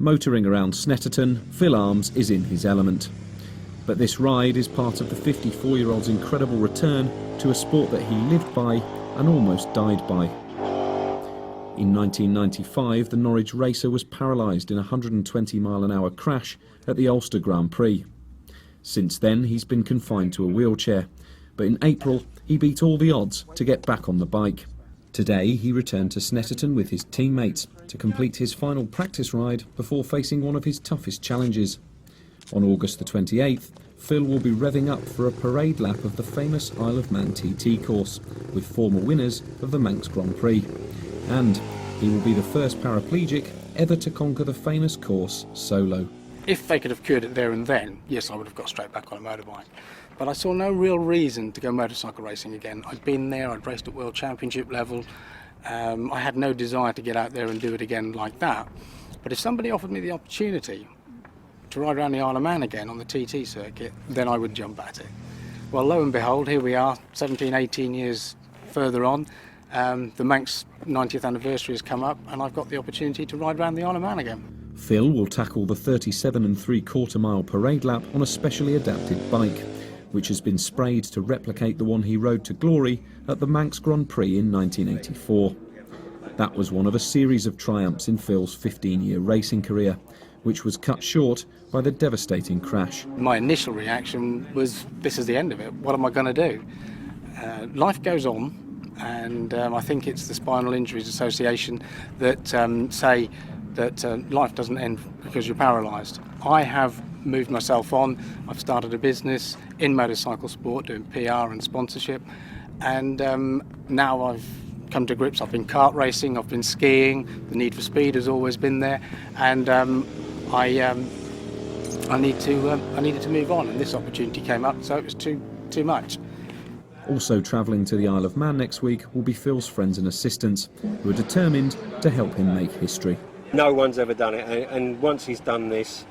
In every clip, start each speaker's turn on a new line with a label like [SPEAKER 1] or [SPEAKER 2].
[SPEAKER 1] Motoring around Snetterton, Phil Arms is in his element. But this ride is part of the 54-year-old's incredible return to a sport that he lived by and almost died by. In 1995, the Norwich racer was paralysed in a 120-mile-an-hour crash at the Ulster Grand Prix. Since then, he's been confined to a wheelchair, but in April, he beat all the odds to get back on the bike. Today, he returned to Snetterton with his teammates to complete his final practice ride before facing one of his toughest challenges. On August the 28th, Phil will be revving up for a parade lap of the famous Isle of Man TT course, with former winners of the Manx Grand Prix. And he will be the first paraplegic ever to conquer the famous course solo.
[SPEAKER 2] If they could have cured it there and then, yes, I would have got straight back on a motorbike. But I saw no real reason to go motorcycle racing again. I'd been there, I'd raced at World Championship level. I had no desire to get out there and do it again like that. But if somebody offered me the opportunity to ride around the Isle of Man again on the TT circuit, then I would jump at it. Well, lo and behold, here we are, 17, 18 years further on. The Manx 90th anniversary has come up and I've got the opportunity to ride around the Isle of Man again.
[SPEAKER 1] Phil will tackle the 37 3/4 mile parade lap on a specially adapted bike, which has been sprayed to replicate the one he rode to glory at the Manx Grand Prix in 1984. That was one of a series of triumphs in Phil's 15-year racing career, which was cut short by the devastating crash.
[SPEAKER 2] My initial reaction was, this is the end of it, what am I going to do? Life goes on, and I think it's the Spinal Injuries Association that say that life doesn't end because you're paralysed. I have moved myself on. I've started a business in motorcycle sport doing PR and sponsorship, and now I've come to grips. I've been kart racing, I've been skiing, the need for speed has always been there, and I needed to move on, and this opportunity came up, so it was too much.
[SPEAKER 1] Also travelling to the Isle of Man next week will be Phil's friends and assistants, who are determined to help him make history.
[SPEAKER 3] No one's ever done it, and once he's done this,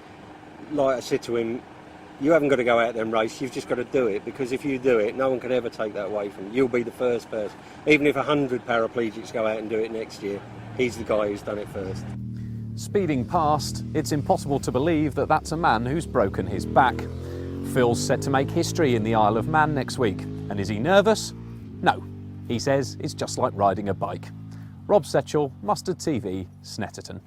[SPEAKER 3] like I said to him, you haven't got to go out there and race, you've just got to do it, because if you do it, no one can ever take that away from you. You'll be the first person. Even if 100 paraplegics go out and do it next year, he's the guy who's done it first.
[SPEAKER 4] Speeding past, it's impossible to believe that that's a man who's broken his back. Phil's set to make history in the Isle of Man next week. And is he nervous? No. He says it's just like riding a bike. Rob Setchell, Mustard TV, Snetterton.